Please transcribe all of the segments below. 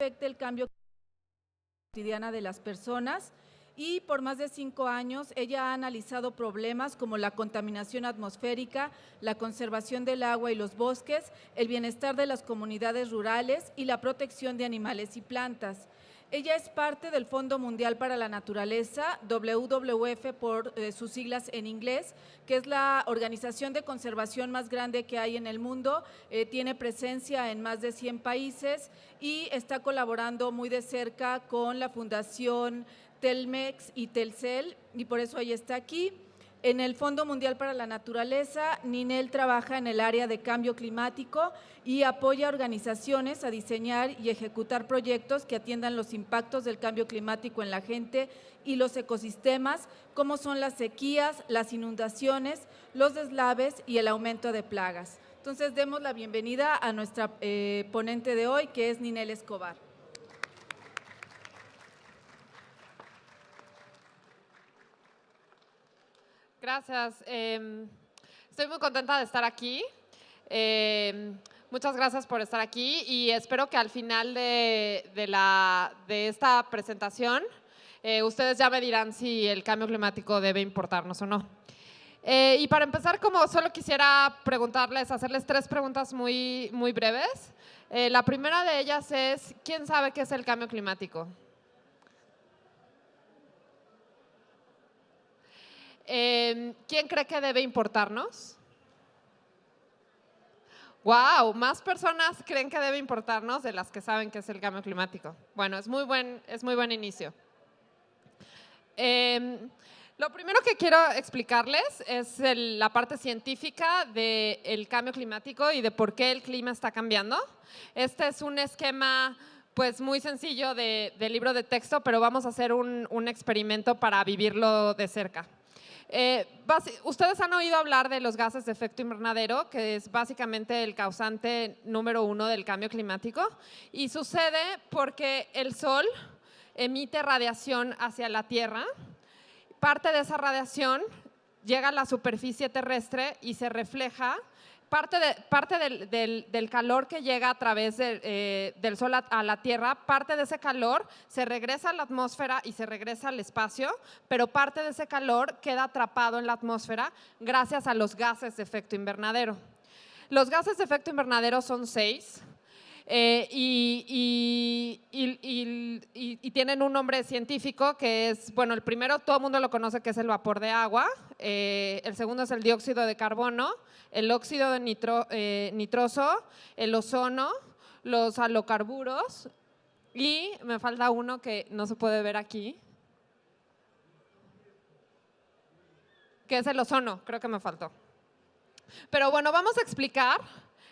afecta el cambio cotidiano de las personas y por más de 5 años ella ha analizado problemas como la contaminación atmosférica, la conservación del agua y los bosques, el bienestar de las comunidades rurales y la protección de animales y plantas. Ella es parte del Fondo Mundial para la Naturaleza, WWF por sus siglas en inglés, que es la organización de conservación más grande que hay en el mundo, tiene presencia en más de 100 países y está colaborando muy de cerca con la Fundación Telmex y Telcel, y por eso ella está aquí. En el Fondo Mundial para la Naturaleza, Ninel trabaja en el área de cambio climático y apoya a organizaciones a diseñar y ejecutar proyectos que atiendan los impactos del cambio climático en la gente y los ecosistemas, como son las sequías, las inundaciones, los deslaves y el aumento de plagas. Entonces, demos la bienvenida a nuestra ponente de hoy, que es Ninel Escobar. Gracias. Estoy muy contenta de estar aquí. Muchas gracias por estar aquí y espero que al final de esta presentación ustedes ya me dirán si el cambio climático debe importarnos o no. Y para empezar, como solo quisiera hacerles 3 preguntas muy breves. La primera de ellas es, ¿quién sabe qué es el cambio climático? ¿Quién cree que debe importarnos? ¡Wow! Más personas creen que debe importarnos de las que saben qué es el cambio climático. Bueno, es muy buen inicio. Lo primero que quiero explicarles es la parte científica del cambio climático y de por qué el clima está cambiando. Este es un esquema pues muy sencillo de libro de texto, pero vamos a hacer un experimento para vivirlo de cerca. Ustedes han oído hablar de los gases de efecto invernadero, que es básicamente el causante número 1 del cambio climático, y sucede porque el Sol emite radiación hacia la Tierra. Parte de esa radiación llega a la superficie terrestre y se refleja. Parte del calor que llega a través del Sol a la Tierra, parte de ese calor se regresa a la atmósfera y se regresa al espacio, pero parte de ese calor queda atrapado en la atmósfera gracias a los gases de efecto invernadero. Los gases de efecto invernadero son 6 y tienen un nombre científico que es, bueno, el primero todo el mundo lo conoce, que es el vapor de agua, el segundo es el dióxido de carbono, el óxido de nitroso, el ozono, los halocarburos y me falta uno que no se puede ver aquí, que es el ozono, creo que me faltó. Pero bueno, vamos a explicar.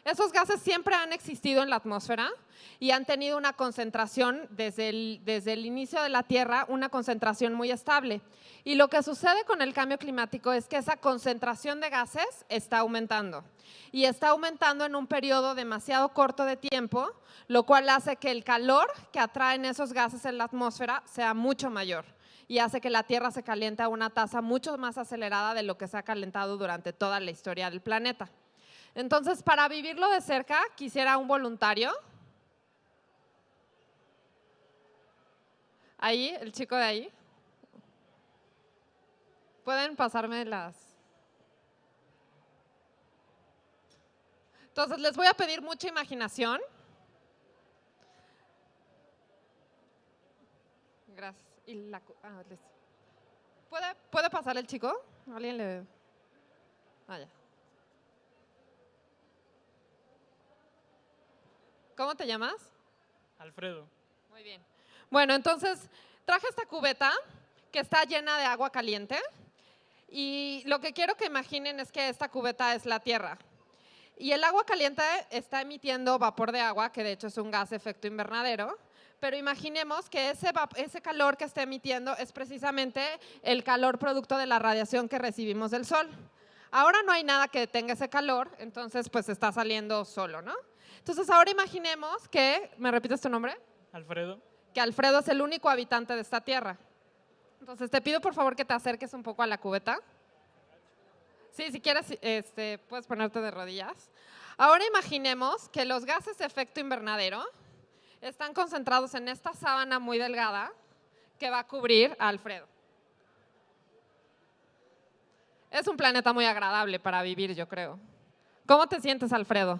Esos gases siempre han existido en la atmósfera y han tenido una concentración desde el inicio de la Tierra, una concentración muy estable. Y lo que sucede con el cambio climático es que esa concentración de gases está aumentando. Y está aumentando en un periodo demasiado corto de tiempo, lo cual hace que el calor que atraen esos gases en la atmósfera sea mucho mayor y hace que la Tierra se caliente a una tasa mucho más acelerada de lo que se ha calentado durante toda la historia del planeta. Entonces, para vivirlo de cerca, quisiera un voluntario. Ahí, el chico de ahí. ¿Pueden pasarme las? Entonces, les voy a pedir mucha imaginación. Gracias. ¿Puede pasar el chico? ¿Alguien le...? Ah, ya. ¿Cómo te llamas? Alfredo. Muy bien. Bueno, entonces traje esta cubeta que está llena de agua caliente y lo que quiero que imaginen es que esta cubeta es la Tierra. Y el agua caliente está emitiendo vapor de agua, que de hecho es un gas de efecto invernadero, pero imaginemos que ese calor que está emitiendo es precisamente el calor producto de la radiación que recibimos del Sol. Ahora no hay nada que detenga ese calor, entonces pues está saliendo solo, ¿no? Entonces ahora imaginemos que, ¿me repites tu nombre? Alfredo. Que Alfredo es el único habitante de esta tierra. Entonces te pido por favor que te acerques un poco a la cubeta. Sí, si quieres puedes ponerte de rodillas. Ahora imaginemos que los gases de efecto invernadero están concentrados en esta sábana muy delgada que va a cubrir a Alfredo. Es un planeta muy agradable para vivir, yo creo. ¿Cómo te sientes, Alfredo?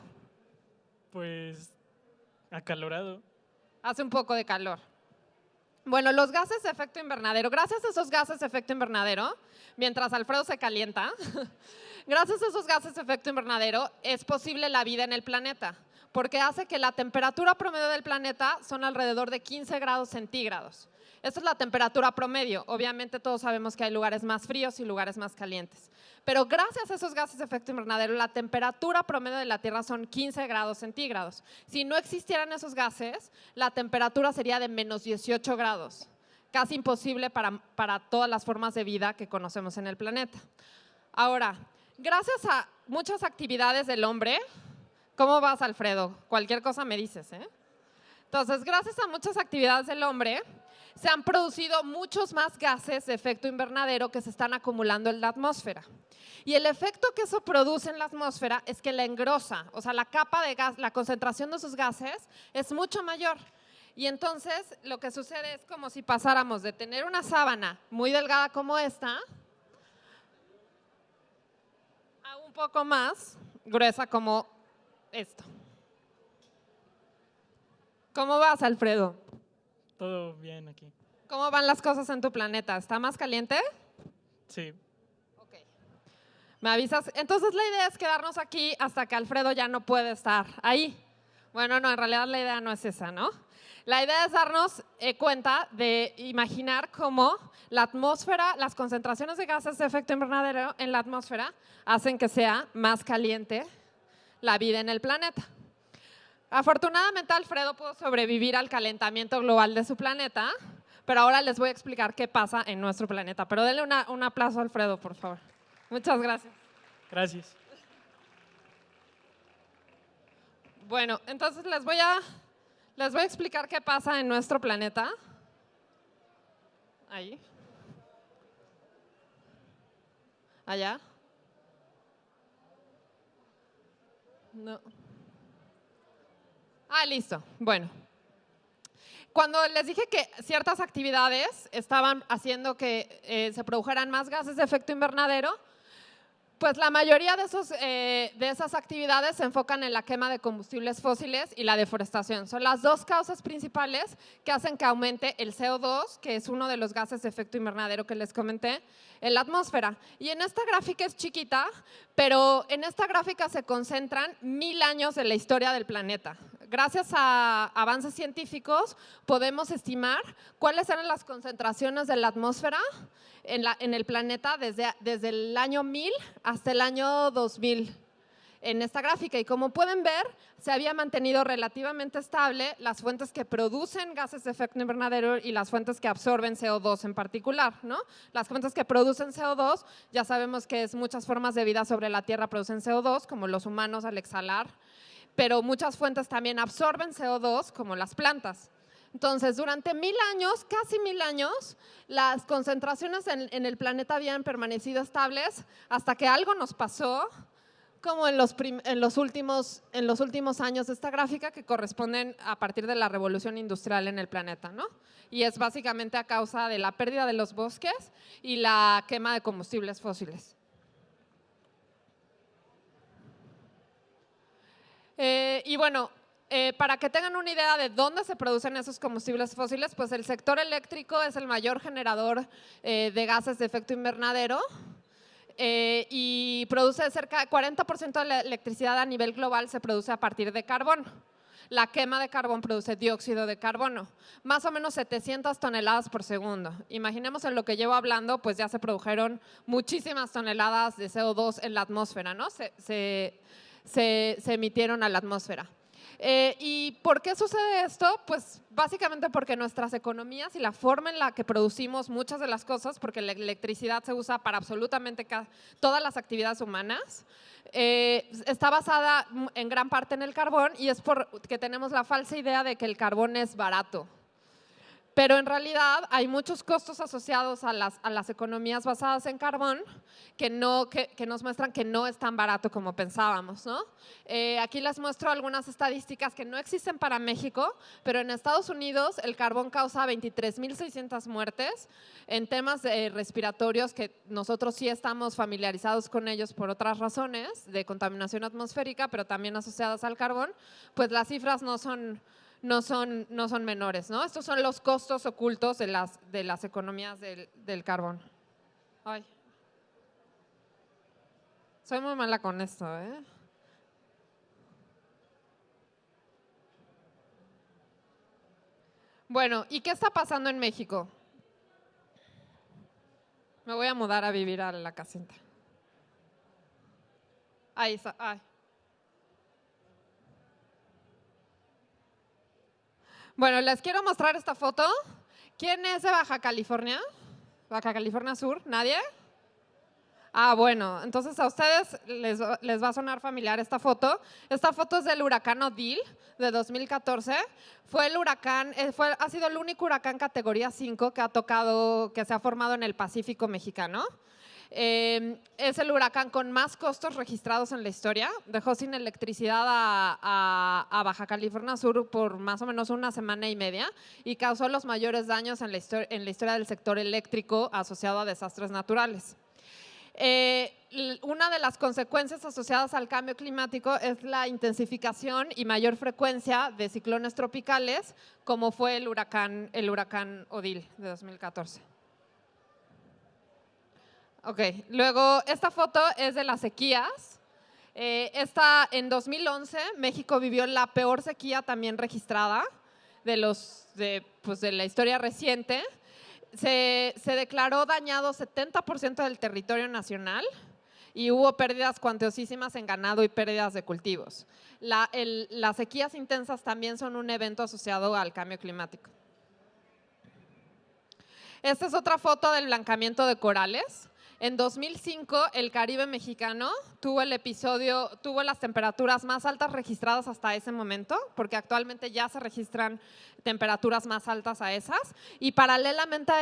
Pues acalorado. Hace un poco de calor. Bueno, los gases de efecto invernadero, gracias a esos gases de efecto invernadero, mientras Alfredo se calienta, gracias a esos gases de efecto invernadero es posible la vida en el planeta, porque hace que la temperatura promedio del planeta son alrededor de 15 grados centígrados. Esta es la temperatura promedio. Obviamente todos sabemos que hay lugares más fríos y lugares más calientes. Pero gracias a esos gases de efecto invernadero, la temperatura promedio de la Tierra son 15 grados centígrados. Si no existieran esos gases, la temperatura sería de menos 18 grados. Casi imposible para todas las formas de vida que conocemos en el planeta. Ahora, gracias a muchas actividades del hombre, ¿cómo vas, Alfredo? Cualquier cosa me dices, ¿eh? Entonces, gracias a muchas actividades del hombre, se han producido muchos más gases de efecto invernadero que se están acumulando en la atmósfera. Y el efecto que eso produce en la atmósfera es que la engrosa, o sea, la capa de gas, la concentración de esos gases es mucho mayor. Y entonces lo que sucede es como si pasáramos de tener una sábana muy delgada como esta a un poco más gruesa como esto. ¿Cómo vas, Alfredo? Todo bien aquí. ¿Cómo van las cosas en tu planeta? ¿Está más caliente? Sí, Ok. ¿Me avisas? Entonces la idea es quedarnos aquí hasta que Alfredo ya no puede estar ahí. Bueno, no, en realidad la idea no es esa, ¿no? La idea es darnos cuenta de imaginar cómo la atmósfera, las concentraciones de gases de efecto invernadero en la atmósfera hacen que sea más caliente la vida en el planeta. Afortunadamente, Alfredo pudo sobrevivir al calentamiento global de su planeta, pero ahora les voy a explicar qué pasa en nuestro planeta. Pero denle un aplauso a Alfredo, por favor. Muchas gracias. gracias. Bueno, entonces les voy a explicar qué pasa en nuestro planeta. Ahí. Allá. No. Ah, listo. Bueno. Cuando les dije que ciertas actividades estaban haciendo que se produjeran más gases de efecto invernadero, pues la mayoría de esas actividades se enfocan en la quema de combustibles fósiles y la deforestación. Son las dos causas principales que hacen que aumente el CO2, que es uno de los gases de efecto invernadero que les comenté, en la atmósfera. Y en esta gráfica es chiquita, pero en esta gráfica se concentran 1000 años de la historia del planeta. Gracias a avances científicos podemos estimar cuáles eran las concentraciones de la atmósfera en el planeta desde el año 1000 hasta el año 2000 en esta gráfica. Y como pueden ver, se había mantenido relativamente estable las fuentes que producen gases de efecto invernadero y las fuentes que absorben CO2 en particular, ¿no? Las fuentes que producen CO2, ya sabemos que muchas formas de vida sobre la Tierra producen CO2, como los humanos al exhalar, pero muchas fuentes también absorben CO2, como las plantas. Entonces, durante 1000 años, casi 1000 años, las concentraciones en el planeta habían permanecido estables hasta que algo nos pasó, como en los últimos años de esta gráfica, que corresponden a partir de la revolución industrial en el planeta, ¿no? Y es básicamente a causa de la pérdida de los bosques y la quema de combustibles fósiles. Y bueno, para que tengan una idea de dónde se producen esos combustibles fósiles, pues el sector eléctrico es el mayor generador de gases de efecto invernadero y produce cerca de 40% de la electricidad a nivel global se produce a partir de carbón. La quema de carbón produce dióxido de carbono, más o menos 700 toneladas por segundo. Imaginemos en lo que llevo hablando, pues ya se produjeron muchísimas toneladas de CO2 en la atmósfera, ¿no? Se emitieron a la atmósfera. ¿Y por qué sucede esto? Pues básicamente porque nuestras economías y la forma en la que producimos muchas de las cosas, porque la electricidad se usa para absolutamente todas las actividades humanas, está basada en gran parte en el carbón y es porque tenemos la falsa idea de que el carbón es barato. Pero en realidad hay muchos costos asociados a las economías basadas en carbón que nos muestran que no es tan barato como pensábamos, ¿no? Aquí les muestro algunas estadísticas que no existen para México, pero en Estados Unidos el carbón causa 23.600 muertes en temas respiratorios que nosotros sí estamos familiarizados con ellos por otras razones de contaminación atmosférica, pero también asociadas al carbón, pues las cifras no son menores, ¿no? Estos son los costos ocultos de las economías del carbón. Ay. Soy muy mala con esto, ¿eh? Bueno, ¿y qué está pasando en México? Me voy a mudar a vivir a la casita. Ahí está. Ay. Bueno, les quiero mostrar esta foto. ¿Quién es de Baja California? ¿Baja California Sur? ¿Nadie? Ah, bueno, entonces a ustedes les va a sonar familiar esta foto. Esta foto es del huracán Odile de 2014. Fue el huracán, ha sido el único huracán categoría 5 que se ha formado en el Pacífico mexicano. Es el huracán con más costos registrados en la historia. Dejó sin electricidad a Baja California Sur por más o menos una semana y media y causó los mayores daños en la historia del sector eléctrico asociado a desastres naturales. Una de las consecuencias asociadas al cambio climático es la intensificación y mayor frecuencia de ciclones tropicales, como fue el huracán Odile de 2014. Ok, luego esta foto es de las sequías. En 2011 México vivió la peor sequía también registrada de la historia reciente. Se declaró dañado 70% del territorio nacional y hubo pérdidas cuantiosísimas en ganado y pérdidas de cultivos. Las sequías intensas también son un evento asociado al cambio climático. Esta es otra foto del blancamiento de corales. En 2005, el Caribe mexicano tuvo las temperaturas más altas registradas hasta ese momento, porque actualmente ya se registran temperaturas más altas a esas. Y paralelamente,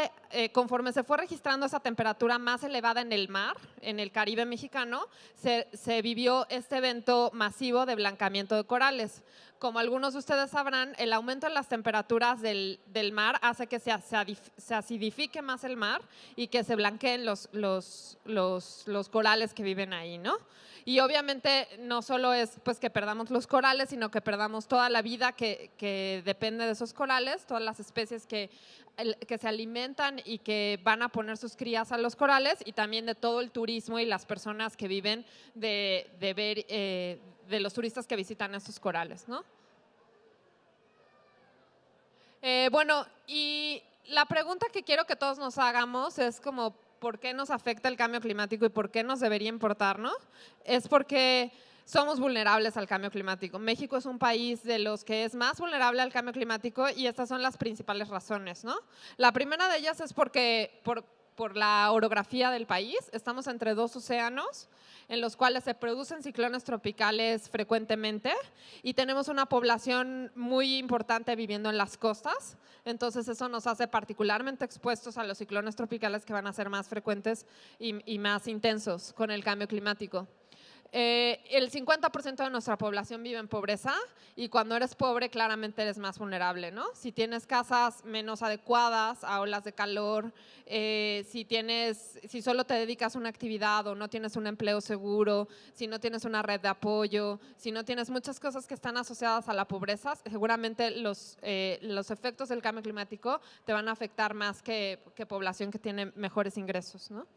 conforme se fue registrando esa temperatura más elevada en el mar, en el Caribe mexicano, se vivió este evento masivo de blancamiento de corales. Como algunos de ustedes sabrán, el aumento en las temperaturas del mar hace que se acidifique más el mar y que se blanqueen los corales que viven ahí, ¿no? Y obviamente no solo es pues, que perdamos los corales, sino que perdamos toda la vida que depende de esos corales, todas las especies que se alimentan y que van a poner sus crías a los corales, y también de todo el turismo y las personas que viven de los turistas que visitan estos corales, ¿no? Bueno, y la pregunta que quiero que todos nos hagamos es como, ¿por qué nos afecta el cambio climático y por qué nos debería importar, no? Es porque somos vulnerables al cambio climático. México es un país de los que es más vulnerable al cambio climático y estas son las principales razones, ¿no? La primera de ellas es porque por la orografía del país, estamos entre dos océanos en los cuales se producen ciclones tropicales frecuentemente y tenemos una población muy importante viviendo en las costas, entonces eso nos hace particularmente expuestos a los ciclones tropicales que van a ser más frecuentes y más intensos con el cambio climático. El 50% de nuestra población vive en pobreza y cuando eres pobre claramente eres más vulnerable, ¿no? Si tienes casas menos adecuadas a olas de calor, si solo te dedicas a una actividad o no tienes un empleo seguro, si no tienes una red de apoyo, si no tienes muchas cosas que están asociadas a la pobreza, seguramente los efectos del cambio climático te van a afectar más que población que tiene mejores ingresos, ¿no?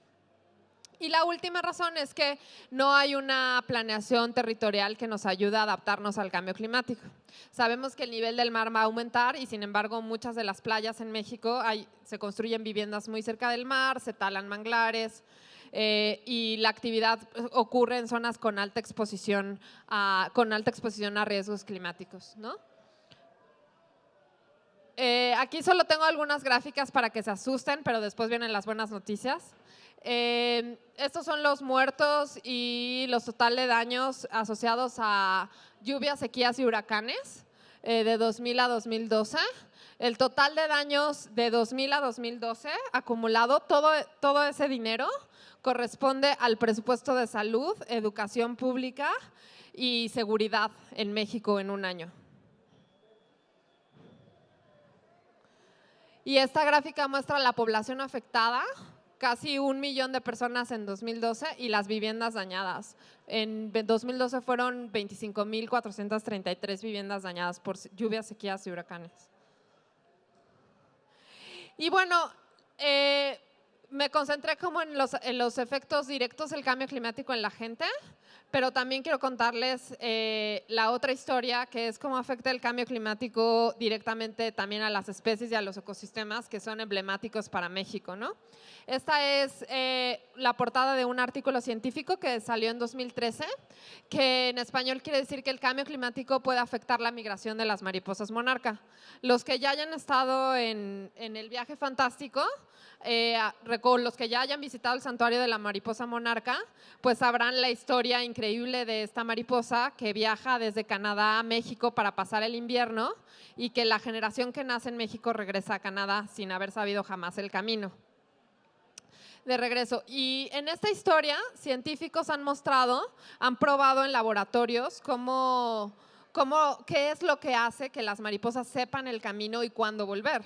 Y la última razón es que no hay una planeación territorial que nos ayude a adaptarnos al cambio climático. Sabemos que el nivel del mar va a aumentar y sin embargo muchas de las playas en México se construyen viviendas muy cerca del mar, se talan manglares y la actividad ocurre en zonas con alta exposición a riesgos climáticos, ¿no? Aquí solo tengo algunas gráficas para que se asusten, pero después vienen las buenas noticias. Estos son los muertos y los totales de daños asociados a lluvias, sequías y huracanes de 2000 a 2012. El total de daños de 2000 a 2012 acumulado, todo ese dinero corresponde al presupuesto de salud, educación pública y seguridad en México en un año. Y esta gráfica muestra la población afectada, casi 1 millón de personas en 2012 y las viviendas dañadas. En 2012 fueron 25.433 viviendas dañadas por lluvias, sequías y huracanes. Y bueno, me concentré como en los efectos directos del cambio climático en la gente, pero también quiero contarles la otra historia, que es cómo afecta el cambio climático directamente también a las especies y a los ecosistemas que son emblemáticos para México, ¿no? Esta es la portada de un artículo científico que salió en 2013, que en español quiere decir que el cambio climático puede afectar la migración de las mariposas monarca. Los que ya hayan estado en el viaje fantástico, los que ya hayan visitado el santuario de la mariposa monarca, pues sabrán la historia increíble de esta mariposa que viaja desde Canadá a México para pasar el invierno y que la generación que nace en México regresa a Canadá sin haber sabido jamás el camino de regreso. Y en esta historia, científicos han probado en laboratorios qué es lo que hace que las mariposas sepan el camino y cuándo volver.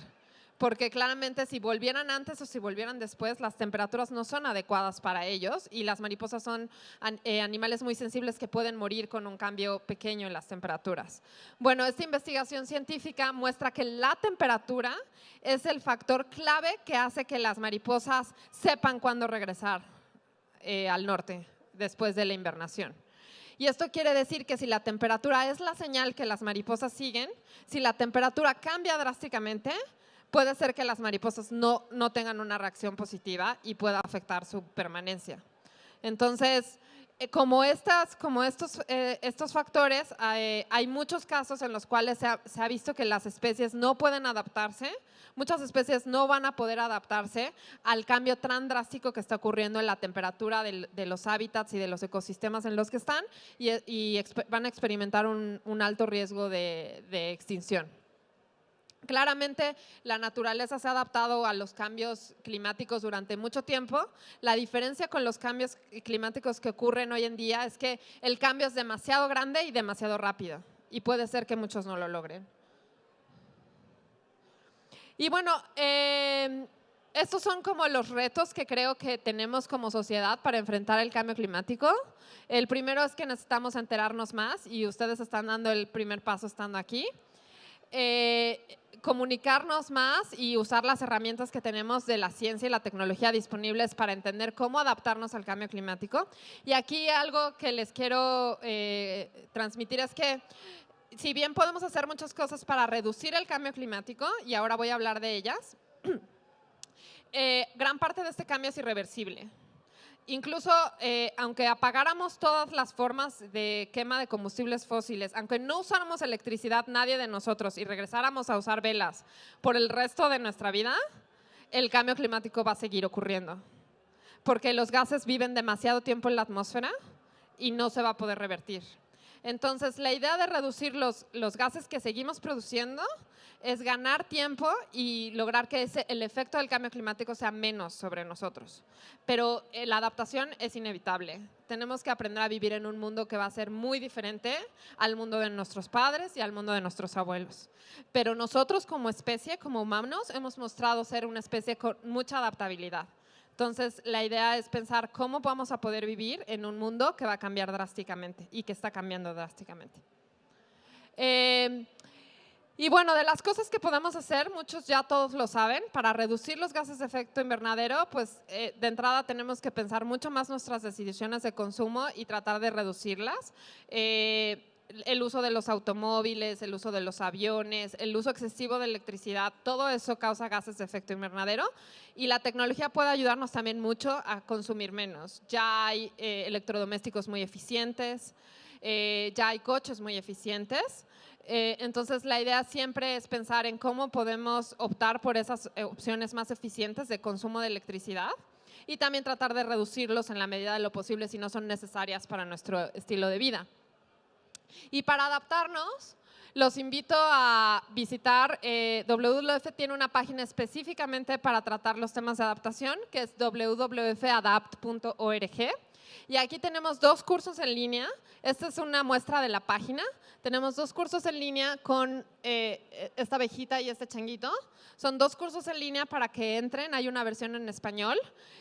Porque claramente si volvieran antes o si volvieran después, las temperaturas no son adecuadas para ellos y las mariposas son animales muy sensibles que pueden morir con un cambio pequeño en las temperaturas. Bueno, esta investigación científica muestra que la temperatura es el factor clave que hace que las mariposas sepan cuándo regresar al norte después de la invernación. Y esto quiere decir que si la temperatura es la señal que las mariposas siguen, si la temperatura cambia drásticamente, puede ser que las mariposas no tengan una reacción positiva y pueda afectar su permanencia. Entonces, como estos factores, hay muchos casos en los cuales se ha visto que las especies no pueden adaptarse, muchas especies no van a poder adaptarse al cambio tan drástico que está ocurriendo en la temperatura de los hábitats y de los ecosistemas en los que están y van a experimentar un alto riesgo de extinción. Claramente, la naturaleza se ha adaptado a los cambios climáticos durante mucho tiempo. La diferencia con los cambios climáticos que ocurren hoy en día es que el cambio es demasiado grande y demasiado rápido y puede ser que muchos no lo logren. Y bueno, estos son como los retos que creo que tenemos como sociedad para enfrentar el cambio climático. El primero es que necesitamos enterarnos más y ustedes están dando el primer paso estando aquí. Comunicarnos más y usar las herramientas que tenemos de la ciencia y la tecnología disponibles para entender cómo adaptarnos al cambio climático. Y aquí algo que les quiero transmitir es que si bien podemos hacer muchas cosas para reducir el cambio climático, y ahora voy a hablar de ellas, gran parte de este cambio es irreversible. Incluso, aunque apagáramos todas las formas de quema de combustibles fósiles, aunque no usáramos electricidad nadie de nosotros y regresáramos a usar velas por el resto de nuestra vida, el cambio climático va a seguir ocurriendo. Porque los gases viven demasiado tiempo en la atmósfera y no se va a poder revertir. Entonces, la idea de reducir los gases que seguimos produciendo es ganar tiempo y lograr que el efecto del cambio climático sea menos sobre nosotros. Pero la adaptación es inevitable. Tenemos que aprender a vivir en un mundo que va a ser muy diferente al mundo de nuestros padres y al mundo de nuestros abuelos. Pero nosotros como especie, como humanos, hemos mostrado ser una especie con mucha adaptabilidad. Entonces, la idea es pensar cómo vamos a poder vivir en un mundo que va a cambiar drásticamente y que está cambiando drásticamente. Y bueno, de las cosas que podemos hacer, muchos ya todos lo saben, para reducir los gases de efecto invernadero, pues de entrada tenemos que pensar mucho más nuestras decisiones de consumo y tratar de reducirlas. El uso de los automóviles, el uso de los aviones, el uso excesivo de electricidad, todo eso causa gases de efecto invernadero y la tecnología puede ayudarnos también mucho a consumir menos. Ya hay electrodomésticos muy eficientes, ya hay coches muy eficientes. Entonces, la idea siempre es pensar en cómo podemos optar por esas opciones más eficientes de consumo de electricidad y también tratar de reducirlos en la medida de lo posible si no son necesarias para nuestro estilo de vida. Y para adaptarnos, los invito a visitar, WWF tiene una página específicamente para tratar los temas de adaptación, que es www.adapt.org. Y aquí tenemos 2 cursos en línea. Esta es una muestra de la página. Tenemos 2 cursos en línea con esta abejita y este changuito. Son 2 cursos en línea para que entren. Hay una versión en español.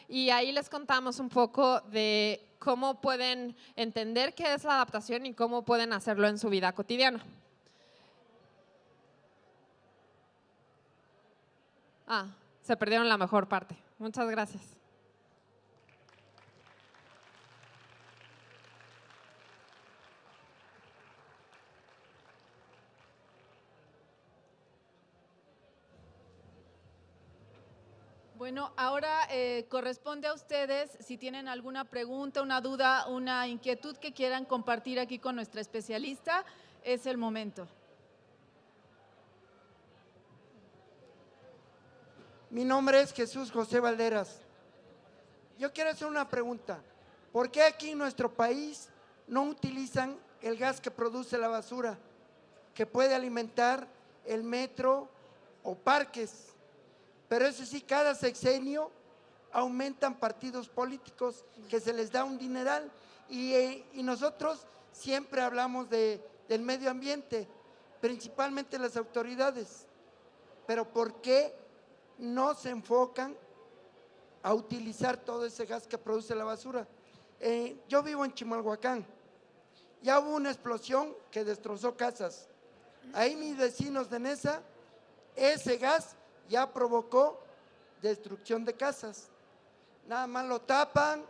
Y ahí les contamos un poco de cómo pueden entender qué es la adaptación y cómo pueden hacerlo en su vida cotidiana. Se perdieron la mejor parte. Muchas gracias. Bueno, ahora corresponde a ustedes, si tienen alguna pregunta, una duda, una inquietud que quieran compartir aquí con nuestra especialista, es el momento. Mi nombre es Jesús José Valderas. Yo quiero hacer una pregunta. ¿Por qué aquí en nuestro país no utilizan el gas que produce la basura, que puede alimentar el metro o parques? Pero eso sí, cada sexenio aumentan partidos políticos que se les da un dineral y nosotros siempre hablamos del medio ambiente, principalmente las autoridades. Pero ¿por qué no se enfocan a utilizar todo ese gas que produce la basura? Yo vivo en Chimalhuacán. Ya hubo una explosión que destrozó casas. Ahí mis vecinos de Nesa, ese gas ya provocó destrucción de casas. Nada más lo tapan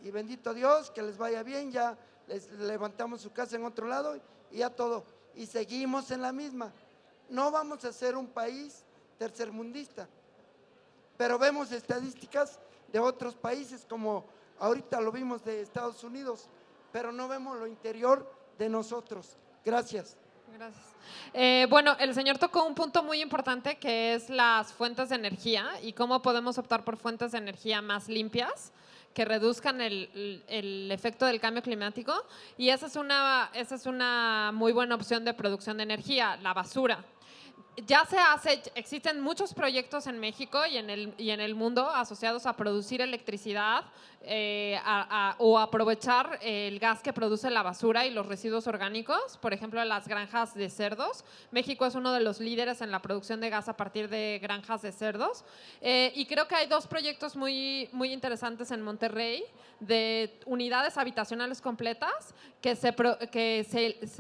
y bendito Dios, que les vaya bien, ya les levantamos su casa en otro lado y ya todo. Y seguimos en la misma. No vamos a ser un país tercermundista, pero vemos estadísticas de otros países, como ahorita lo vimos de Estados Unidos, pero no vemos lo interior de nosotros. Gracias. Gracias. Bueno, el señor tocó un punto muy importante, que es las fuentes de energía y cómo podemos optar por fuentes de energía más limpias que reduzcan el efecto del cambio climático, y esa es una muy buena opción de producción de energía, la basura. Existen muchos proyectos en México y en el mundo asociados a producir electricidad o aprovechar el gas que produce la basura y los residuos orgánicos, por ejemplo, las granjas de cerdos. México es uno de los líderes en la producción de gas a partir de granjas de cerdos. Y creo que hay 2 proyectos muy, muy interesantes en Monterrey de unidades habitacionales completas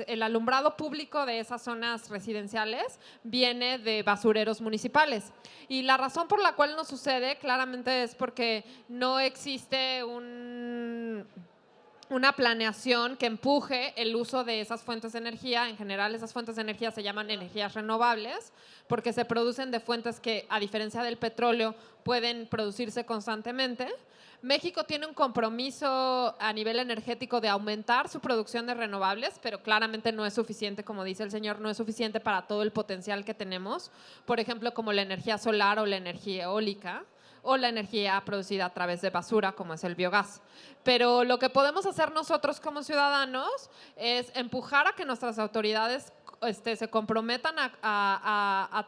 el alumbrado público de esas zonas residenciales viene de basureros municipales. Y la razón por la cual no sucede claramente es porque no existe una planeación que empuje el uso de esas fuentes de energía. En general, esas fuentes de energía se llaman energías renovables porque se producen de fuentes que, a diferencia del petróleo, pueden producirse constantemente. México tiene un compromiso a nivel energético de aumentar su producción de renovables, pero claramente no es suficiente, como dice el señor, no es suficiente para todo el potencial que tenemos, por ejemplo, como la energía solar o la energía eólica, o la energía producida a través de basura, como es el biogás. Pero lo que podemos hacer nosotros como ciudadanos es empujar a que nuestras autoridades se comprometan a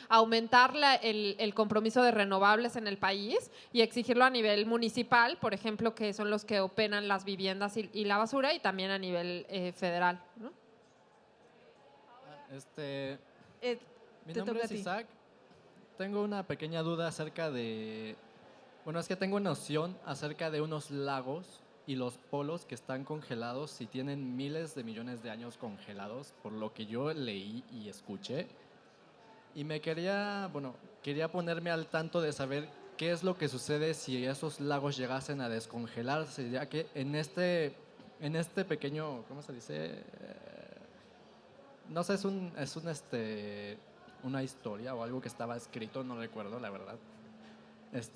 aumentar el compromiso de renovables en el país y exigirlo a nivel municipal, por ejemplo, que son los que operan las viviendas y la basura, y también a nivel federal, ¿no? Mi nombre es Isaac. Tengo una pequeña duda acerca de… Bueno, es que tengo una noción acerca de unos lagos y los polos que están congelados y tienen miles de millones de años congelados, por lo que yo leí y escuché. Y quería ponerme al tanto de saber qué es lo que sucede si esos lagos llegasen a descongelarse, ya que en este pequeño, ¿cómo se dice? No sé, una historia o algo que estaba escrito, no recuerdo la verdad.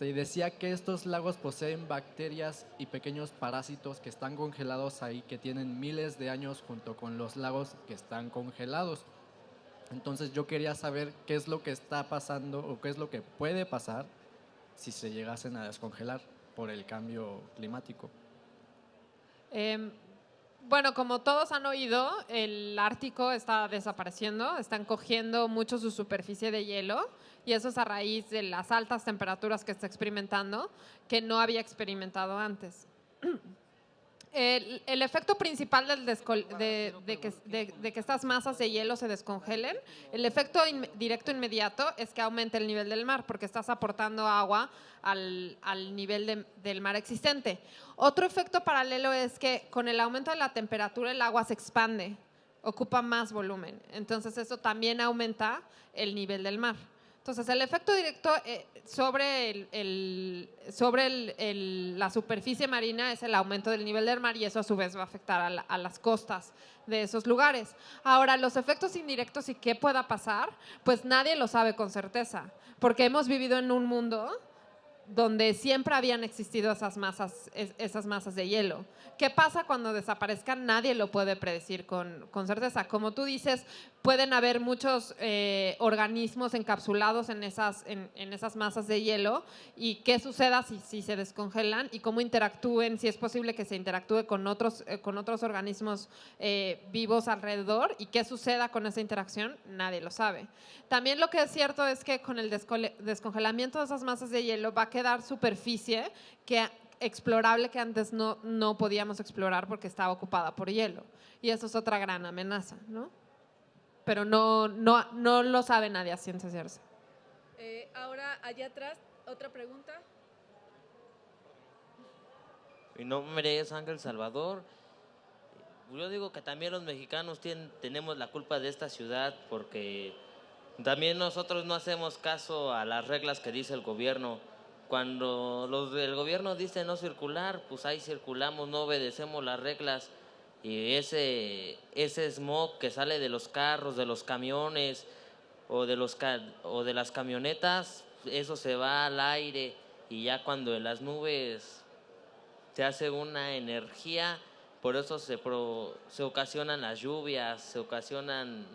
Y decía que estos lagos poseen bacterias y pequeños parásitos que están congelados ahí, que tienen miles de años junto con los lagos que están congelados. Entonces yo quería saber qué es lo que está pasando o qué es lo que puede pasar si se llegasen a descongelar por el cambio climático. Bueno, como todos han oído, el Ártico está desapareciendo, están cogiendo mucho su superficie de hielo y eso es a raíz de las altas temperaturas que está experimentando, que no había experimentado antes. El efecto principal de que estas masas de hielo se descongelen, el efecto directo inmediato es que aumente el nivel del mar, porque estás aportando agua al nivel del mar existente. Otro efecto paralelo es que con el aumento de la temperatura el agua se expande, ocupa más volumen. Entonces eso también aumenta el nivel del mar. Entonces, el efecto directo sobre la superficie marina es el aumento del nivel del mar y eso a su vez va a afectar a las costas de esos lugares. Ahora, los efectos indirectos y qué pueda pasar, pues nadie lo sabe con certeza, porque hemos vivido en un mundo donde siempre habían existido esas masas de hielo. ¿Qué pasa cuando desaparezcan? Nadie lo puede predecir con certeza. Como tú dices, pueden haber muchos organismos encapsulados en esas masas de hielo y qué suceda si se descongelan y cómo interactúen, si es posible que se interactúe con otros organismos vivos alrededor y qué suceda con esa interacción, nadie lo sabe. También lo que es cierto es que con el descongelamiento de esas masas de hielo va a quedar superficie explorable que antes no podíamos explorar porque estaba ocupada por hielo. Y eso es otra gran amenaza, ¿no? Pero no lo sabe nadie a ciencia cierta. Ahora, allá atrás, otra pregunta. Mi nombre es Ángel Salvador. Yo digo que también los mexicanos tenemos la culpa de esta ciudad porque también nosotros no hacemos caso a las reglas que dice el gobierno. Cuando el gobierno dice no circular, pues ahí circulamos, no obedecemos las reglas. Y ese smog que sale de los carros, de los camiones o de las camionetas, eso se va al aire y ya cuando en las nubes se hace una energía, por eso se ocasionan las lluvias, se ocasionan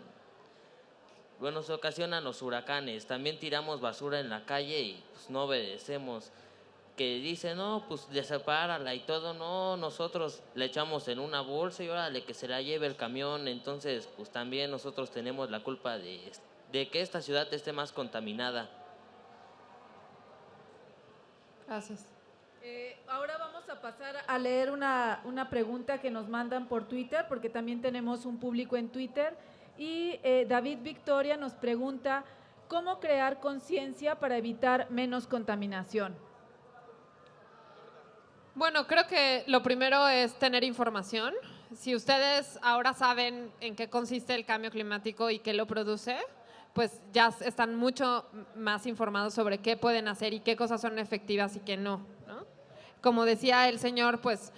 los huracanes. También tiramos basura en la calle y pues no obedecemos. Que dicen, no, pues sepárala y todo, no, nosotros le echamos en una bolsa y órale que se la lleve el camión. Entonces, pues también nosotros tenemos la culpa de que esta ciudad esté más contaminada. Gracias. Ahora vamos a pasar a leer una pregunta que nos mandan por Twitter, porque también tenemos un público en Twitter. Y David Victoria nos pregunta, ¿cómo crear conciencia para evitar menos contaminación? Bueno, creo que lo primero es tener información. Si ustedes ahora saben en qué consiste el cambio climático y qué lo produce, pues ya están mucho más informados sobre qué pueden hacer y qué cosas son efectivas y qué no, ¿no? Como decía el señor, pues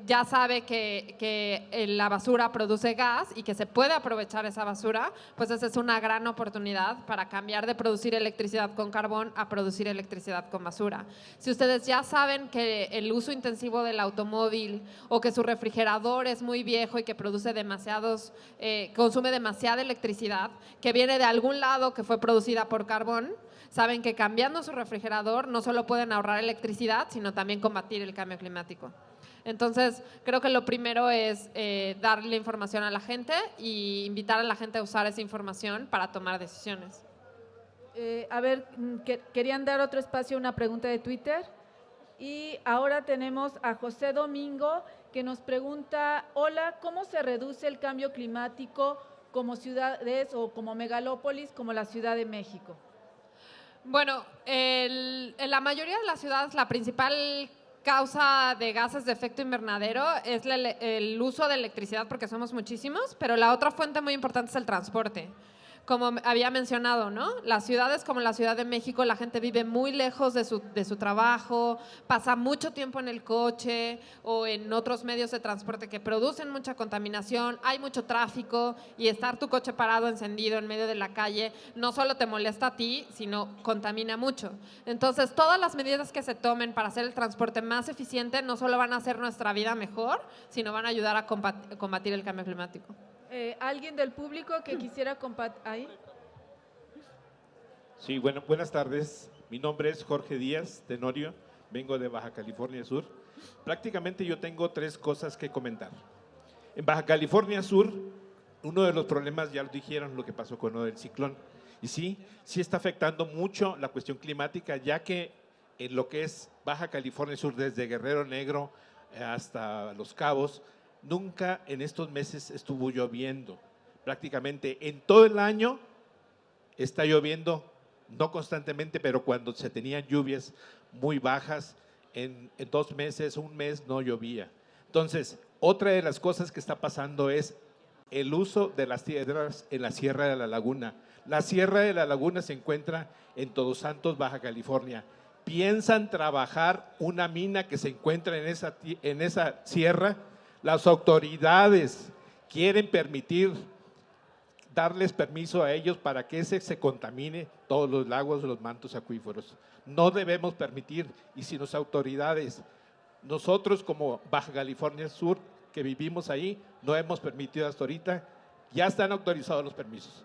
ya sabe que la basura produce gas y que se puede aprovechar esa basura, pues esa es una gran oportunidad para cambiar de producir electricidad con carbón a producir electricidad con basura. Si ustedes ya saben que el uso intensivo del automóvil o que su refrigerador es muy viejo y que produce consume demasiada electricidad, que viene de algún lado que fue producida por carbón, saben que cambiando su refrigerador no solo pueden ahorrar electricidad, sino también combatir el cambio climático. Entonces, creo que lo primero es darle información a la gente y invitar a la gente a usar esa información para tomar decisiones. Querían dar otro espacio a una pregunta de Twitter. Y ahora tenemos a José Domingo que nos pregunta, hola, ¿cómo se reduce el cambio climático como ciudades o como megalópolis como la Ciudad de México? Bueno, en la mayoría de las ciudades la principal causa de gases de efecto invernadero es el uso de electricidad porque somos muchísimos, pero la otra fuente muy importante es el transporte. Como había mencionado, ¿no? Las ciudades como la Ciudad de México, la gente vive muy lejos de su trabajo, pasa mucho tiempo en el coche o en otros medios de transporte que producen mucha contaminación, hay mucho tráfico y estar tu coche parado, encendido en medio de la calle, no solo te molesta a ti, sino contamina mucho. Entonces, todas las medidas que se tomen para hacer el transporte más eficiente no solo van a hacer nuestra vida mejor, sino van a ayudar a combatir el cambio climático. ¿Alguien del público que quisiera compartir? ¿Ahí? Sí, bueno, buenas tardes. Mi nombre es Jorge Díaz Tenorio, vengo de Baja California Sur. Prácticamente yo tengo 3 cosas que comentar. En Baja California Sur, uno de los problemas, ya lo dijeron, lo que pasó con lo del ciclón. Y sí está afectando mucho la cuestión climática, ya que en lo que es Baja California Sur, desde Guerrero Negro hasta Los Cabos, nunca en estos meses estuvo lloviendo. Prácticamente en todo el año está lloviendo, no constantemente, pero cuando se tenían lluvias muy bajas, en 2 meses, un mes no llovía. Entonces, otra de las cosas que está pasando es el uso de las tierras en la Sierra de la Laguna. La Sierra de la Laguna se encuentra en Todos Santos, Baja California. Piensan trabajar una mina que se encuentra en esa sierra. Las autoridades quieren darles permiso a ellos para que se contamine todos los lagos, los mantos acuíferos. No debemos permitir, y si las autoridades, nosotros como Baja California Sur, que vivimos ahí, no hemos permitido hasta ahorita, ya están autorizados los permisos.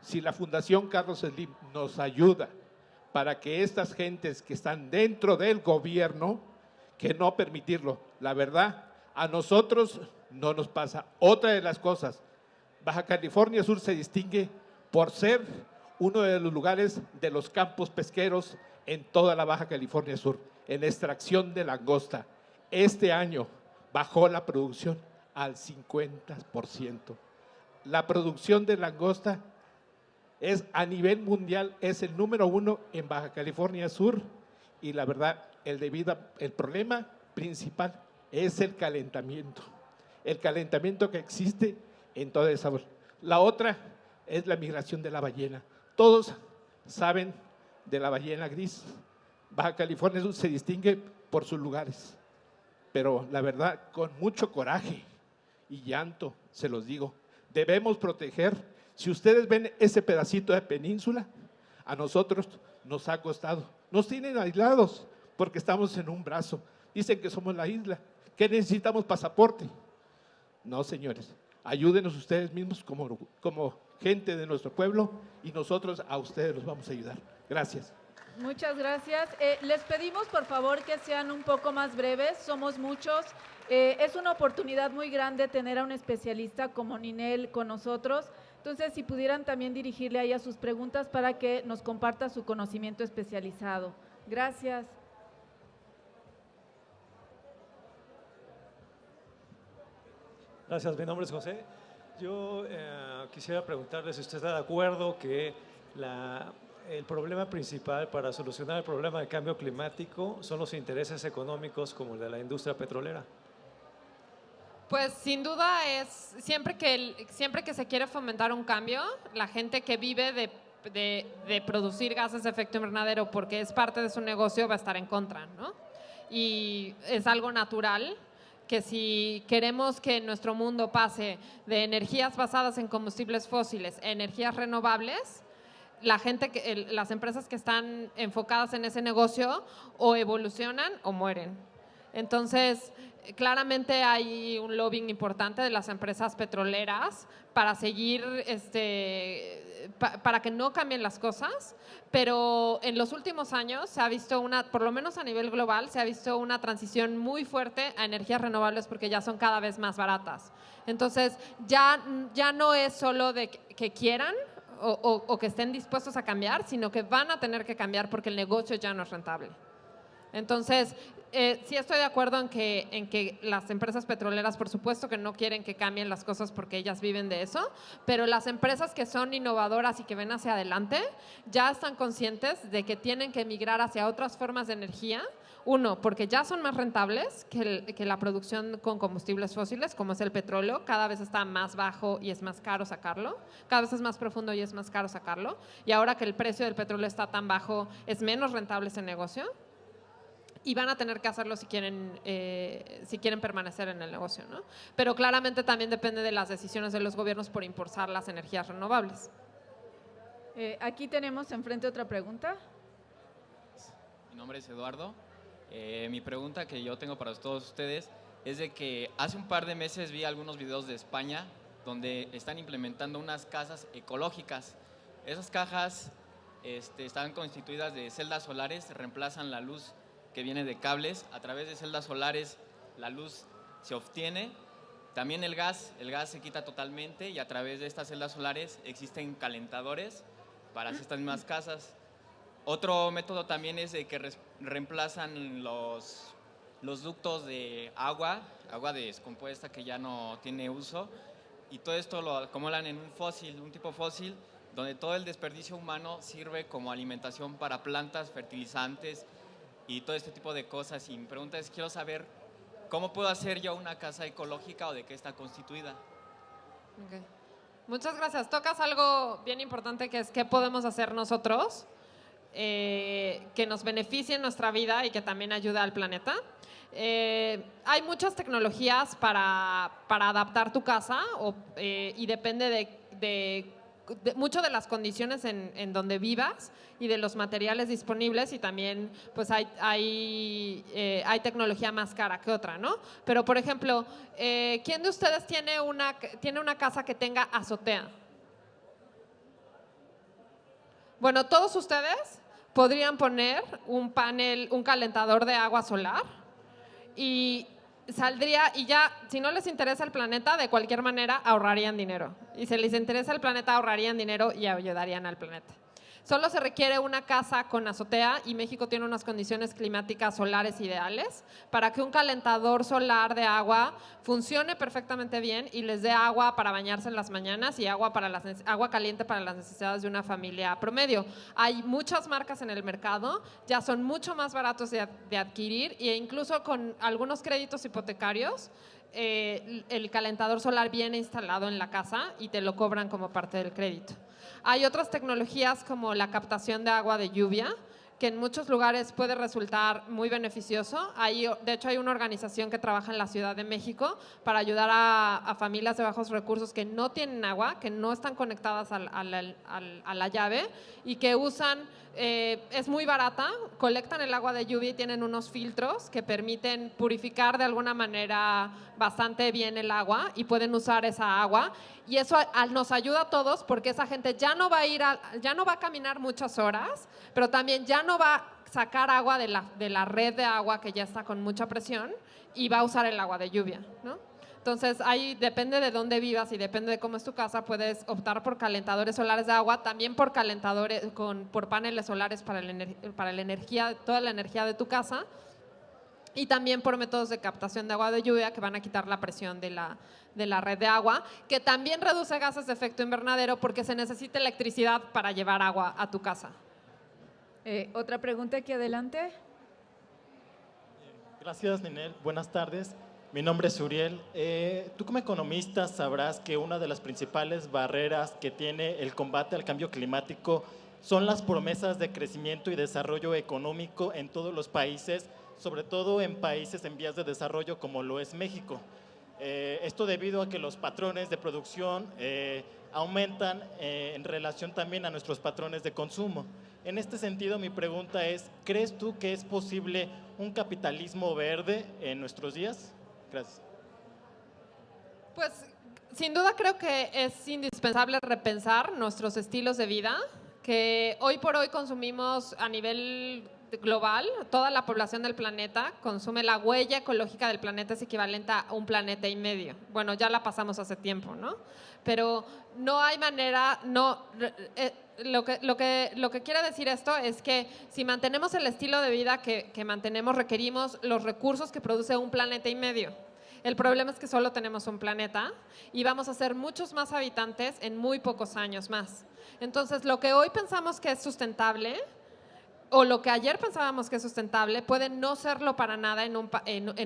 Si la Fundación Carlos Slim nos ayuda para que estas gentes que están dentro del gobierno, que no permitirlo, la verdad, a nosotros no nos pasa. Otra de las cosas, Baja California Sur se distingue por ser uno de los lugares de los campos pesqueros en toda la Baja California Sur, en extracción de langosta. Este año bajó la producción al 50%. La producción de langosta es a nivel mundial, es el número 1 en Baja California Sur, y la verdad, el problema principal es el calentamiento que existe en toda esa. La otra es la migración de la ballena. Todos saben de la ballena gris. Baja California Sur se distingue por sus lugares, pero la verdad, con mucho coraje y llanto, se los digo, debemos proteger. Si ustedes ven ese pedacito de península, a nosotros nos ha costado. Nos tienen aislados porque estamos en un brazo. Dicen que somos la isla, que necesitamos pasaporte. No, señores, ayúdenos ustedes mismos como gente de nuestro pueblo, y nosotros a ustedes los vamos a ayudar. Gracias. Muchas gracias. Les pedimos por favor que sean un poco más breves, somos muchos. Es una oportunidad muy grande tener a un especialista como Ninel con nosotros. Entonces, si pudieran también dirigirle a ella sus preguntas para que nos comparta su conocimiento especializado. Gracias. Gracias, mi nombre es José. Yo quisiera preguntarle si usted está de acuerdo que el problema principal para solucionar el problema de cambio climático son los intereses económicos como el de la industria petrolera. Pues sin duda es, siempre que se quiere fomentar un cambio, la gente que vive de producir gases de efecto invernadero porque es parte de su negocio va a estar en contra, ¿no? Y es algo natural que si queremos que nuestro mundo pase de energías basadas en combustibles fósiles a energías renovables, las empresas que están enfocadas en ese negocio o evolucionan o mueren. Entonces, claramente hay un lobbying importante de las empresas petroleras para seguir, para que no cambien las cosas, pero en los últimos años se ha visto por lo menos a nivel global, se ha visto una transición muy fuerte a energías renovables porque ya son cada vez más baratas. Entonces, ya no es solo de que quieran o que estén dispuestos a cambiar, sino que van a tener que cambiar porque el negocio ya no es rentable. Entonces, sí estoy de acuerdo en que las empresas petroleras, por supuesto que no quieren que cambien las cosas porque ellas viven de eso, pero las empresas que son innovadoras y que ven hacia adelante ya están conscientes de que tienen que migrar hacia otras formas de energía. Uno, porque ya son más rentables que la producción con combustibles fósiles, como es el petróleo. Cada vez está más bajo y es más caro sacarlo. Cada vez es más profundo y es más caro sacarlo. Y ahora que el precio del petróleo está tan bajo, es menos rentable ese negocio. Y van a tener que hacerlo si quieren permanecer en el negocio, ¿no? Pero claramente también depende de las decisiones de los gobiernos por impulsar las energías renovables. Aquí tenemos enfrente otra pregunta. Mi nombre es Eduardo. Mi pregunta que yo tengo para todos ustedes es de que hace un par de meses vi algunos videos de España donde están implementando unas casas ecológicas. Esas cajas están constituidas de celdas solares, reemplazan la luz que viene de cables. A través de celdas solares la luz se obtiene También el gas se quita totalmente y a través de estas celdas solares existen calentadores para estas mismas casas. Otro método también es de que reemplazan los ductos de agua descompuesta que ya no tiene uso, y todo esto lo acumulan en un tipo fósil, donde todo el desperdicio humano sirve como alimentación para plantas, fertilizantes y todo este tipo de cosas. Y mi pregunta es, quiero saber, ¿cómo puedo hacer yo una casa ecológica o de qué está constituida? Okay. Muchas gracias. Tocas algo bien importante, que es qué podemos hacer nosotros que nos beneficie en nuestra vida y que también ayude al planeta. Hay muchas tecnologías para adaptar tu casa y depende mucho de las condiciones en donde vivas y de los materiales disponibles, y también pues hay tecnología más cara que otra, ¿no? Pero, por ejemplo, ¿quién de ustedes tiene una casa que tenga azotea? Bueno, todos ustedes podrían poner un calentador de agua solar y saldría, y ya, si no les interesa el planeta, de cualquier manera ahorrarían dinero. Y si les interesa el planeta, ahorrarían dinero y ayudarían al planeta. Solo se requiere una casa con azotea, y México tiene unas condiciones climáticas solares ideales para que un calentador solar de agua funcione perfectamente bien y les dé agua para bañarse en las mañanas y agua caliente para las necesidades de una familia promedio. Hay muchas marcas en el mercado, ya son mucho más baratos de adquirir, e incluso con algunos créditos hipotecarios el calentador solar viene instalado en la casa y te lo cobran como parte del crédito. Hay otras tecnologías como la captación de agua de lluvia, que en muchos lugares puede resultar muy beneficioso. De hecho, hay una organización que trabaja en la Ciudad de México para ayudar a familias de bajos recursos que no tienen agua, que no están conectadas a la llave y que usan, es muy barata, colectan el agua de lluvia y tienen unos filtros que permiten purificar de alguna manera bastante bien el agua, y pueden usar esa agua, y eso nos ayuda a todos, porque esa gente ya no va a caminar muchas horas, pero también ya no va a sacar agua de la red de agua que ya está con mucha presión, y va a usar el agua de lluvia, ¿no? Entonces, ahí depende de dónde vivas y depende de cómo es tu casa, puedes optar por calentadores solares de agua, también por por paneles solares para la energía, toda la energía de tu casa, y también por métodos de captación de agua de lluvia que van a quitar la presión de la red de agua, que también reduce gases de efecto invernadero porque se necesita electricidad para llevar agua a tu casa. Otra pregunta aquí adelante. Gracias, Ninel. Buenas tardes. Mi nombre es Uriel. Tú como economista sabrás que una de las principales barreras que tiene el combate al cambio climático son las promesas de crecimiento y desarrollo económico en todos los países, sobre todo en países en vías de desarrollo como lo es México. Esto debido a que los patrones de producción aumentan en relación también a nuestros patrones de consumo. En este sentido, mi pregunta es, ¿crees tú que es posible un capitalismo verde en nuestros días? Gracias. Pues sin duda creo que es indispensable repensar nuestros estilos de vida, que hoy por hoy consumimos a nivel global, toda la población del planeta consume, la huella ecológica del planeta es equivalente a 1,5 planetas. Bueno, ya la pasamos hace tiempo, ¿no? Pero no hay manera, lo que quiere decir esto es que si mantenemos el estilo de vida que mantenemos, requerimos los recursos que produce 1,5 planetas. El problema es que solo tenemos un planeta y vamos a ser muchos más habitantes en muy pocos años más. Entonces, lo que hoy pensamos que es sustentable, o lo que ayer pensábamos que es sustentable, puede no serlo para nada en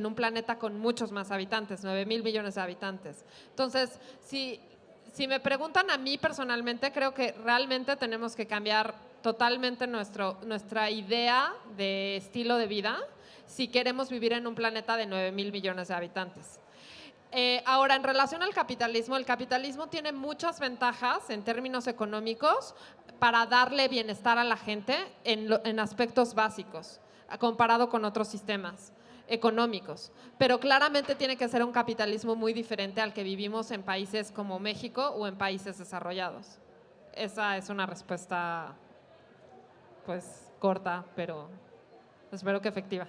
un planeta con muchos más habitantes, 9,000 millones de habitantes. Entonces, si me preguntan a mí personalmente, creo que realmente tenemos que cambiar totalmente nuestra idea de estilo de vida si queremos vivir en un planeta de 9,000 millones de habitantes. Ahora, en relación al capitalismo, el capitalismo tiene muchas ventajas en términos económicos para darle bienestar a la gente en aspectos básicos, comparado con otros sistemas económicos. Pero claramente tiene que ser un capitalismo muy diferente al que vivimos en países como México o en países desarrollados. Esa es una respuesta, pues, corta, pero espero que efectiva.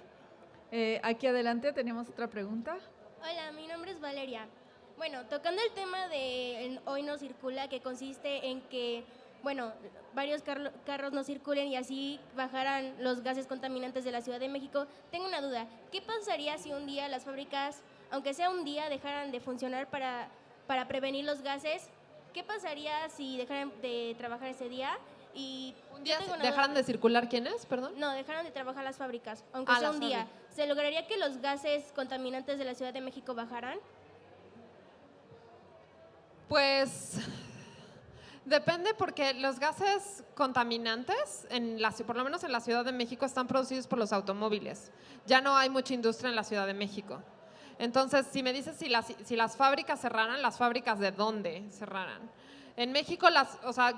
Aquí adelante tenemos otra pregunta. Hola, mi nombre es Valeria. Bueno, tocando el tema de Hoy No Circula, que consiste en que, bueno, varios carros no circulen y así bajaran los gases contaminantes de la Ciudad de México, tengo una duda. ¿Qué pasaría si un día las fábricas, aunque sea un día, dejaran de funcionar para prevenir los gases? ¿Qué pasaría si dejaran de trabajar ese día? Y ¿Un día dejaran de circular quiénes, perdón? No, dejaran de trabajar las fábricas, aunque sea un día. ¿Se lograría que los gases contaminantes de la Ciudad de México bajaran? Pues depende, porque los gases contaminantes, por lo menos en la Ciudad de México, están producidos por los automóviles. Ya no hay mucha industria en la Ciudad de México. Entonces, si me dices si las fábricas cerraran, ¿las fábricas de dónde cerraran? En México,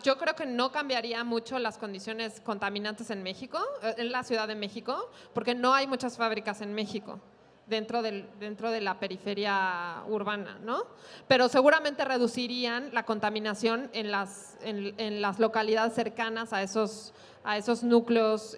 yo creo que no cambiaría mucho las condiciones contaminantes en México, en la Ciudad de México, porque no hay muchas fábricas en México dentro de la periferia urbana, ¿no? Pero seguramente reducirían la contaminación en las localidades cercanas a esos núcleos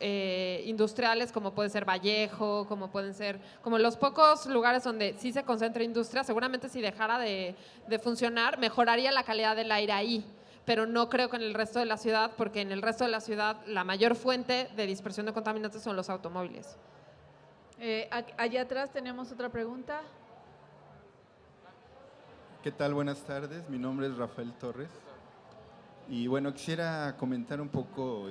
industriales, como puede ser Vallejo, como los pocos lugares donde sí se concentra industria. Seguramente si dejara de funcionar, mejoraría la calidad del aire ahí, pero no creo que en el resto de la ciudad, porque en el resto de la ciudad la mayor fuente de dispersión de contaminantes son los automóviles. Allá atrás tenemos otra pregunta. ¿Qué tal? Buenas tardes. Mi nombre es Rafael Torres. Y bueno, quisiera comentar un poco,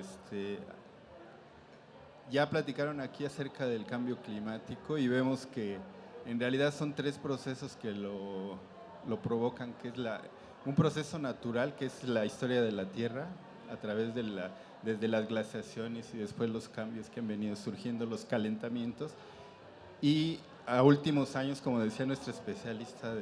ya platicaron aquí acerca del cambio climático y vemos que en realidad son 3 procesos que lo provocan, que es un proceso natural, que es la historia de la Tierra, a través desde las glaciaciones y después los cambios que han venido surgiendo, los calentamientos. Y a últimos años, como decía nuestra especialista,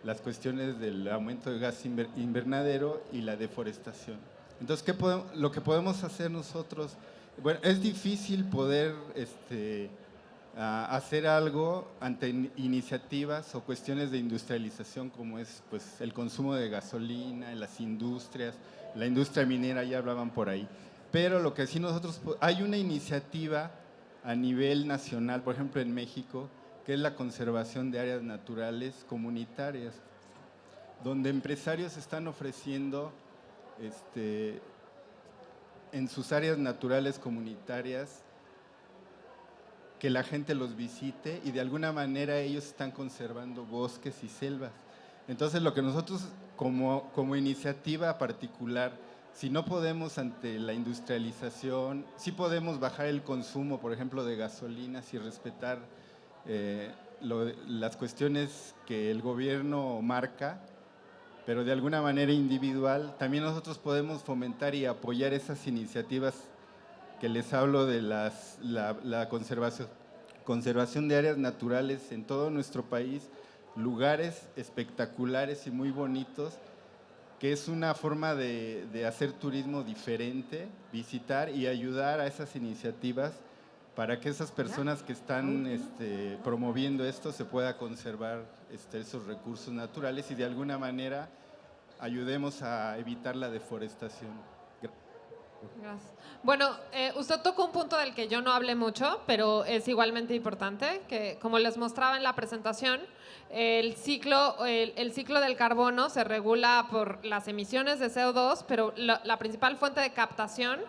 las cuestiones del aumento de gas invernadero y la deforestación. Entonces, lo que podemos hacer nosotros? Bueno, es difícil poder hacer algo ante iniciativas o cuestiones de industrialización, como es pues, el consumo de gasolina en las industrias, la industria minera, ya hablaban por ahí. Pero lo que sí hay una iniciativa a nivel nacional, por ejemplo en México, que es la conservación de áreas naturales comunitarias, donde empresarios están ofreciendo en sus áreas naturales comunitarias que la gente los visite y de alguna manera ellos están conservando bosques y selvas. Entonces lo que nosotros como iniciativa particular, si no podemos ante la industrialización, sí podemos bajar el consumo, por ejemplo, de gasolinas y respetar las cuestiones que el gobierno marca, pero de alguna manera individual, también nosotros podemos fomentar y apoyar esas iniciativas que les hablo de la conservación de áreas naturales en todo nuestro país, lugares espectaculares y muy bonitos, que es una forma de hacer turismo diferente, visitar y ayudar a esas iniciativas para que esas personas que están promoviendo esto se pueda conservar esos recursos naturales y de alguna manera ayudemos a evitar la deforestación. Gracias. Bueno, usted tocó un punto del que yo no hablé mucho, pero es igualmente importante, que como les mostraba en la presentación, el ciclo del carbono se regula por las emisiones de CO2, pero la principal fuente de captación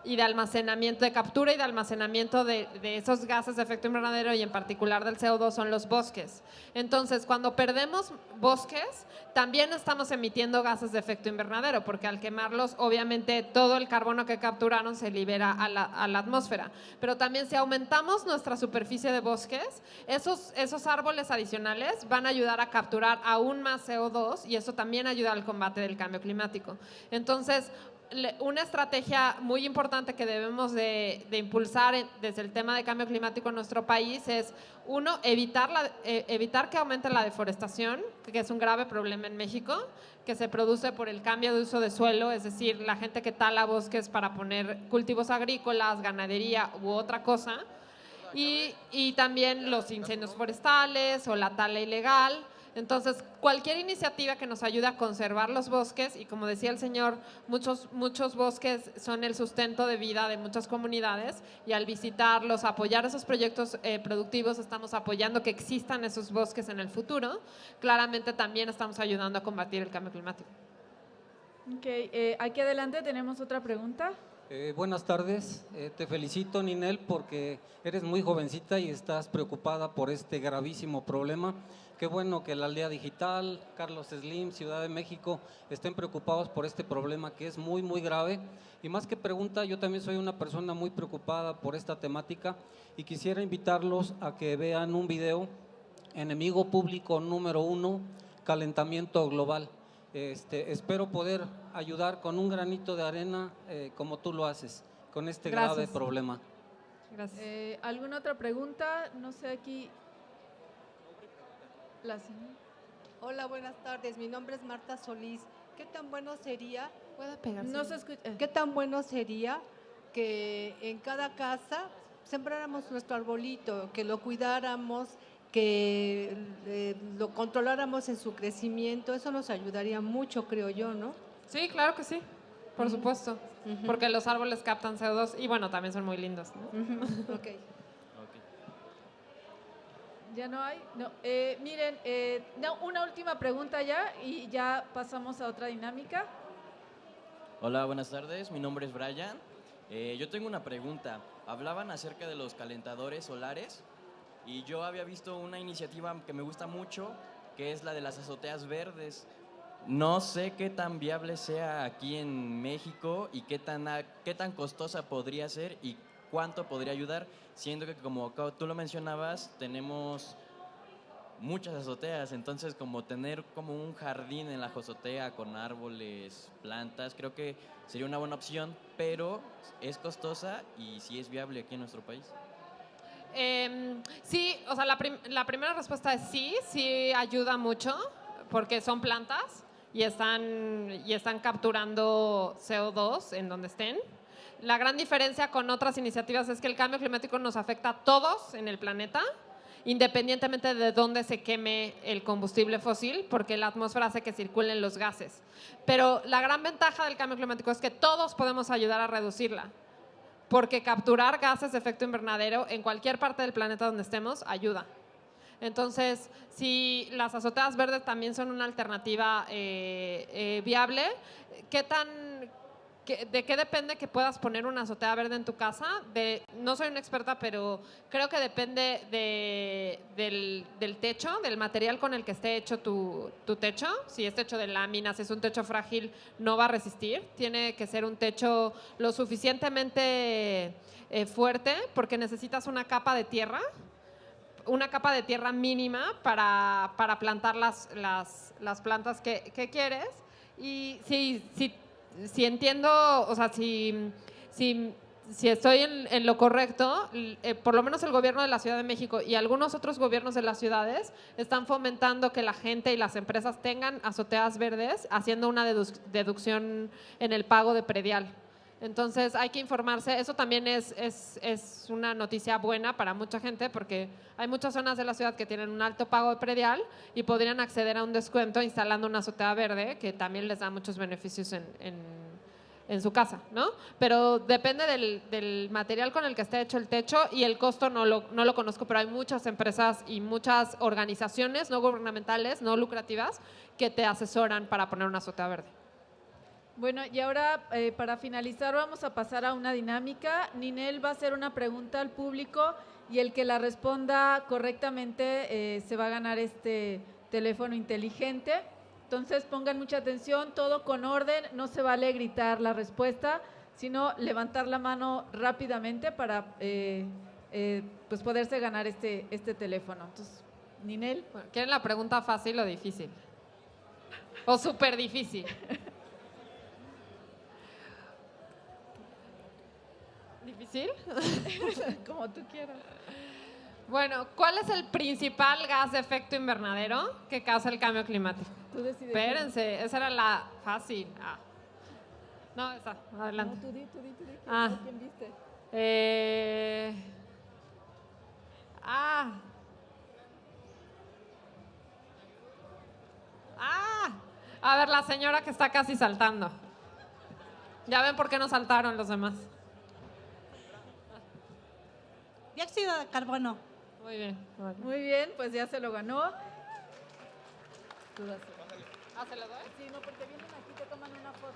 y de almacenamiento, de captura y de almacenamiento de esos gases de efecto invernadero y en particular del CO2 son los bosques. Entonces, cuando perdemos bosques, también estamos emitiendo gases de efecto invernadero, porque al quemarlos, obviamente, todo el carbono que capturaron se libera a la atmósfera. Pero también si aumentamos nuestra superficie de bosques, esos árboles adicionales van a ayudar a capturar aún más CO2 y eso también ayuda al combate del cambio climático. Entonces, una estrategia muy importante que debemos de impulsar desde el tema de cambio climático en nuestro país es, uno, evitar que aumente la deforestación, que es un grave problema en México, que se produce por el cambio de uso de suelo, es decir, la gente que tala bosques para poner cultivos agrícolas, ganadería u otra cosa, y también los incendios forestales o la tala ilegal. Entonces, cualquier iniciativa que nos ayude a conservar los bosques, y como decía el señor, muchos bosques son el sustento de vida de muchas comunidades, y al visitarlos, apoyar esos proyectos productivos, estamos apoyando que existan esos bosques en el futuro. Claramente también estamos ayudando a combatir el cambio climático. Ok, aquí adelante tenemos otra pregunta. Buenas tardes, te felicito, Ninel, porque eres muy jovencita y estás preocupada por este gravísimo problema. Qué bueno que la Aldea Digital, Carlos Slim, Ciudad de México estén preocupados por este problema que es muy, muy grave. Y más que pregunta, yo también soy una persona muy preocupada por esta temática y quisiera invitarlos a que vean un video, Enemigo Público número 1, calentamiento global. Espero poder ayudar con un granito de arena como tú lo haces, con este grave problema. Gracias. ¿Alguna otra pregunta? No sé, aquí la señora. Hola, buenas tardes. Mi nombre es Marta Solís. ¿Qué tan bueno sería? ¿Puede pegarse? No se escucha. ¿Qué tan bueno sería que en cada casa sembráramos nuestro arbolito, que lo cuidáramos, que lo controláramos en su crecimiento? Eso nos ayudaría mucho, creo yo, ¿no? Sí, claro que sí, por supuesto, porque los árboles captan CO2 y bueno, también son muy lindos, ¿no? Ok. ¿Ya no hay? No. Miren, una última pregunta ya y ya pasamos a otra dinámica. Hola, buenas tardes. Mi nombre es Brian. Yo tengo una pregunta. Hablaban acerca de los calentadores solares y yo había visto una iniciativa que me gusta mucho, que es la de las azoteas verdes. No sé qué tan viable sea aquí en México y qué tan costosa podría ser y cuánto podría ayudar, siendo que como tú lo mencionabas, tenemos muchas azoteas, entonces como tener como un jardín en la azotea con árboles, plantas, creo que sería una buena opción, pero es costosa y sí es viable aquí en nuestro país. Sí, o sea, la primera respuesta es sí ayuda mucho, porque son plantas y están capturando CO2 en donde estén. La gran diferencia con otras iniciativas es que el cambio climático nos afecta a todos en el planeta, independientemente de dónde se queme el combustible fósil, porque la atmósfera hace que circulen los gases. Pero la gran ventaja del cambio climático es que todos podemos ayudar a reducirla, porque capturar gases de efecto invernadero en cualquier parte del planeta donde estemos ayuda. Entonces, si las azoteas verdes también son una alternativa viable, ¿de qué depende que puedas poner una azotea verde en tu casa? No soy una experta, pero creo que depende del techo, del material con el que esté hecho tu techo. Si es techo de láminas, si es un techo frágil, no va a resistir. Tiene que ser un techo lo suficientemente fuerte, porque necesitas una capa de tierra mínima para plantar las plantas que quieres. Y si entiendo, o sea, si estoy en lo correcto, por lo menos el gobierno de la Ciudad de México y algunos otros gobiernos de las ciudades están fomentando que la gente y las empresas tengan azoteas verdes, haciendo una deducción en el pago de predial. Entonces hay que informarse. Eso también es una noticia buena para mucha gente, porque hay muchas zonas de la ciudad que tienen un alto pago de predial y podrían acceder a un descuento instalando una azotea verde, que también les da muchos beneficios en su casa, ¿no? Pero depende del material con el que esté hecho el techo, y el costo no lo conozco, pero hay muchas empresas y muchas organizaciones no gubernamentales, no lucrativas, que te asesoran para poner una azotea verde. Bueno, y ahora para finalizar vamos a pasar a una dinámica. Ninel va a hacer una pregunta al público y el que la responda correctamente se va a ganar este teléfono inteligente. Entonces pongan mucha atención, todo con orden, no se vale gritar la respuesta, sino levantar la mano rápidamente para pues poderse ganar este teléfono. Entonces, Ninel. ¿Quieren la pregunta fácil o difícil? ¿O súper difícil? ¿Difícil? Como tú quieras. Bueno, ¿cuál es el principal gas de efecto invernadero que causa el cambio climático? Tú decides. Espérense, esa era la fácil. No, esa, adelante. No, tú di. ¿Quién viste? A ver, la señora que está casi saltando. Ya ven por qué no saltaron los demás. Dióxido de carbono. Muy bien. Vale. Muy bien, pues ya se lo ganó. Tú dáselo. ¿Se lo doy? Sí, no, porque vienen aquí, te toman una foto.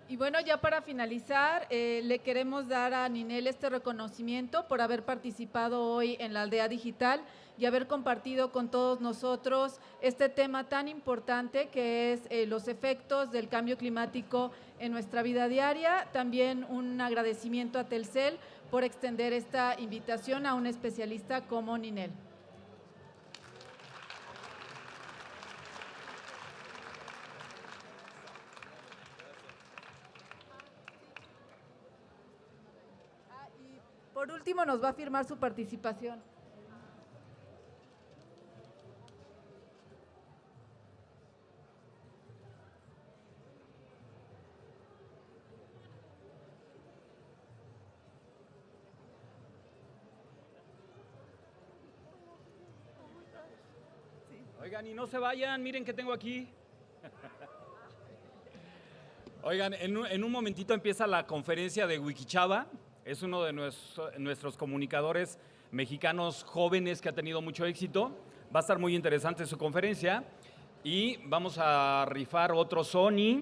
Y bueno, ya para finalizar, le queremos dar a Ninel este reconocimiento por haber participado hoy en la Aldea Digital y haber compartido con todos nosotros este tema tan importante que es los efectos del cambio climático en nuestra vida diaria. También un agradecimiento a Telcel por extender esta invitación a un especialista como Ninel. Por último, nos va a firmar su participación. Oigan, y no se vayan, miren que tengo aquí. Oigan, en un momentito empieza la conferencia de Wikichava. Es uno de nuestros comunicadores mexicanos jóvenes que ha tenido mucho éxito. Va a estar muy interesante su conferencia y vamos a rifar otro Sony.